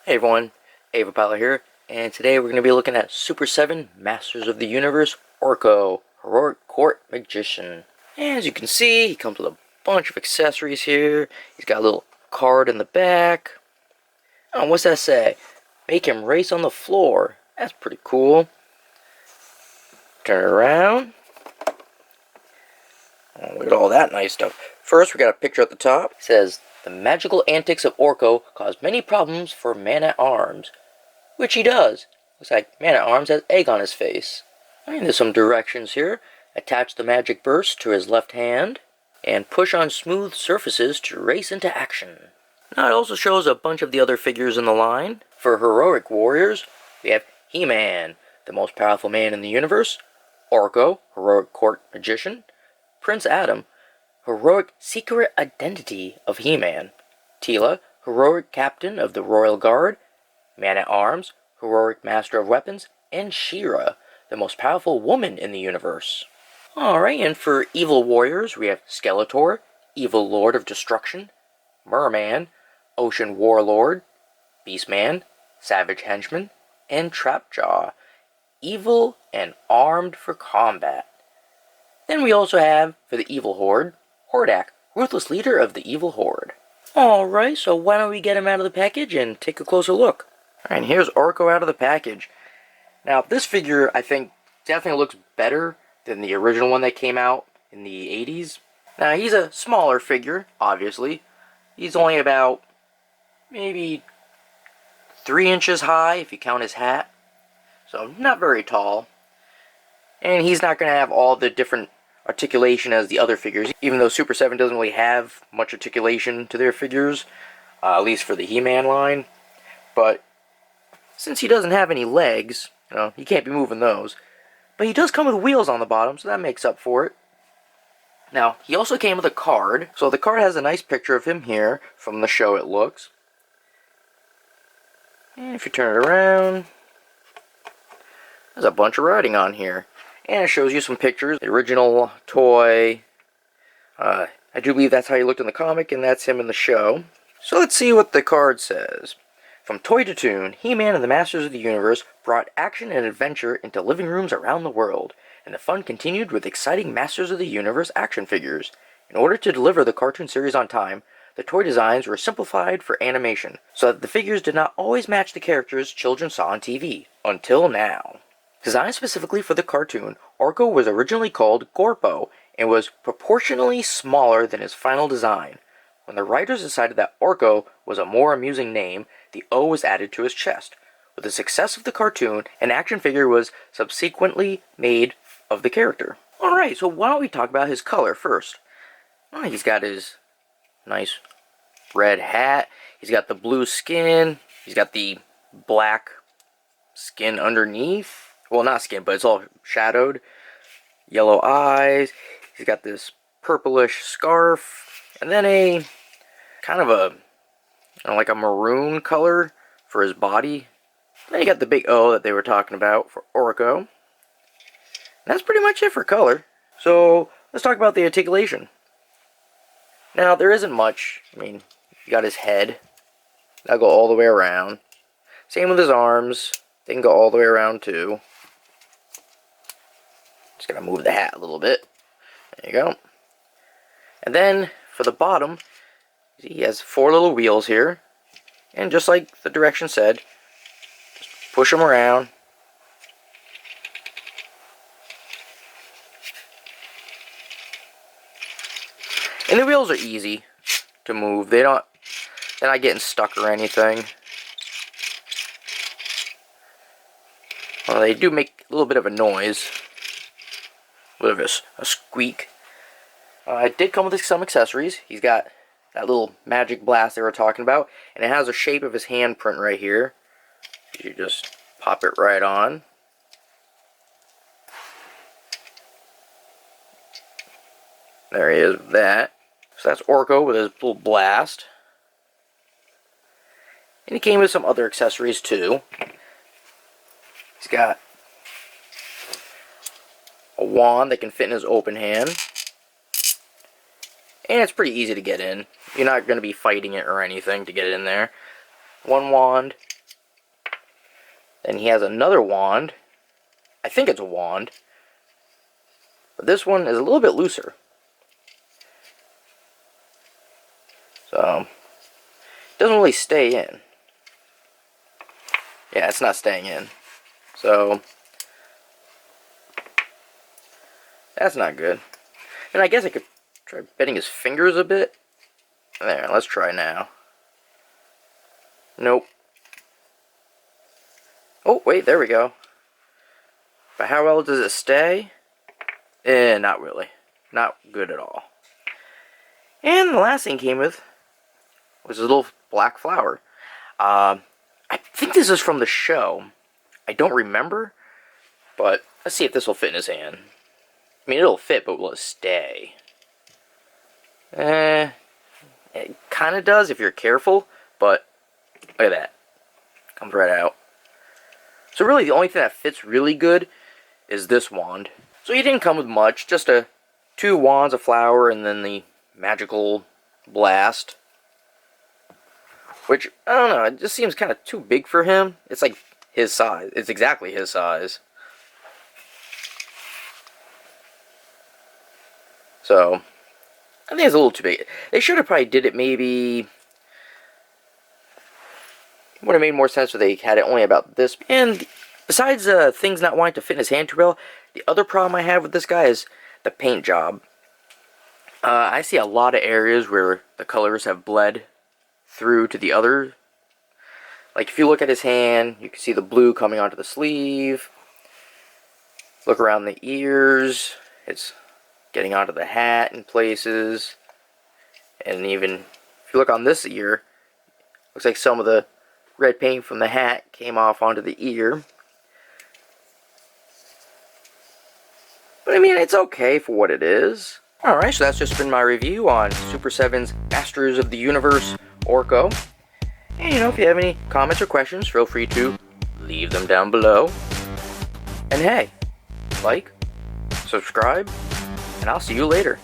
Hey everyone, Ava Pilot here, and today we're going to be looking at Super 7 Masters of the Universe Orko, Heroic Court Magician. And as you can see, he comes with a bunch of accessories here. He's got a little card in the back. Oh, what's that say? Make him race on the floor. That's pretty cool. Turn it around. Oh, look at all that nice stuff. First, we got a picture at the top. It says, "The magical antics of Orko cause many problems for Man-at-Arms." Which he does. Looks like Man-at-Arms has egg on his face. And there's some directions here. Attach the magic burst to his left hand, and push on smooth surfaces to race into action. Now it also shows a bunch of the other figures in the line. For heroic warriors, we have He-Man, the most powerful man in the universe. Orko, heroic court magician. Prince Adam, heroic secret identity of He-Man. Teela, heroic captain of the Royal Guard. Man-at-Arms, heroic master of weapons, and She-Ra, the most powerful woman in the universe. Alright, and for evil warriors, we have Skeletor, evil lord of destruction, Merman, ocean warlord, Beastman, savage henchman, and Trapjaw, evil and armed for combat. Then we also have, for the evil horde, Hordak, ruthless leader of the evil horde. Alright, so why don't we get him out of the package and take a closer look. Alright, here's Orko out of the package. Now, this figure, I think, definitely looks better than the original one that came out in the 80s. Now, he's a smaller figure, obviously. He's only about, maybe 3 inches high, if you count his hat. So, not very tall. And he's not going to have all the different articulation as the other figures, even though Super 7 doesn't really have much articulation to their figures, at least for the He-Man line. But since he doesn't have any legs, he can't be moving those. But he does come with wheels on the bottom, so that makes up for it. Now, he also came with a card. So the card has a nice picture of him here, from the show it looks. And if you turn it around, there's a bunch of writing on here. And it shows you some pictures. The original toy. I do believe that's how he looked in the comic, and that's him in the show. So let's see what the card says. From toy to tune, He-Man and the Masters of the Universe brought action and adventure into living rooms around the world, and the fun continued with exciting Masters of the Universe action figures. In order to deliver the cartoon series on time, the toy designs were simplified for animation, so that the figures did not always match the characters children saw on TV, until now. Designed specifically for the cartoon, Orko was originally called Gorpo, and was proportionally smaller than his final design. When the writers decided that Orko was a more amusing name, the O was added to his chest. With the success of the cartoon, an action figure was subsequently made of the character. Alright, so why don't we talk about his color first. He's got his nice red hat, he's got the blue skin, he's got the black skin underneath. Well, not skin, but it's all shadowed. Yellow eyes, he's got this purplish scarf, and then a kind of a like a maroon color for his body. Then you got the big O that they were talking about for Orko. And that's pretty much it for color. So let's talk about the articulation. Now there isn't much. You got his head. That'll go all the way around. Same with his arms. They can go all the way around too. Just gotta move the hat a little bit. There you go. And then for the bottom, he has 4 little wheels here, and just like the direction said, just push them around. And the wheels are easy to move. They're not getting stuck or anything. Well, they do make a little bit of a noise, a bit of a squeak. It did come with some accessories. He's got that little magic blast they were talking about, and it has a shape of his handprint right here. You just pop it right on. There he is with that. So that's Orko with his little blast. And he came with some other accessories too. He's got a wand that can fit in his open hand. And it's pretty easy to get in. You're not going to be fighting it or anything to get it in there. One wand, Then he has another wand. I think it's a wand. But this one is a little bit looser. So, it doesn't really stay in. Yeah, it's not staying in. So, that's not good. And I guess I could try bending his fingers a bit. There, let's try now. Nope. Oh, wait, there we go. But how well does it stay? Not really. Not good at all. And the last thing it came with was a little black flower. I think this is from the show. I don't remember, but let's see if this will fit in his hand. I mean, it'll fit, but will it stay? It kind of does if you're careful, but look at that. Comes right out. So really, the only thing that fits really good is this wand. So he didn't come with much, just 2 wands, a flower, and then the magical blast. Which, I don't know, it just seems kind of too big for him. It's like his size. It's exactly his size. So, I think it's a little too big. They should have probably did it maybe... Would have made more sense if they had it only about this. And besides things not wanting to fit in his hand too well, the other problem I have with this guy is the paint job. I see a lot of areas where the colors have bled through to the other. Like if you look at his hand, you can see the blue coming onto the sleeve. Look around the ears, it's getting onto the hat in places. And even if you look on this ear, looks like some of the red paint from the hat came off onto the ear. But I mean, it's okay for what it is. Alright, so that's just been my review on Super7's Masters of the Universe Orko. And you know, if you have any comments or questions, feel free to leave them down below. And hey, like, subscribe, and I'll see you later.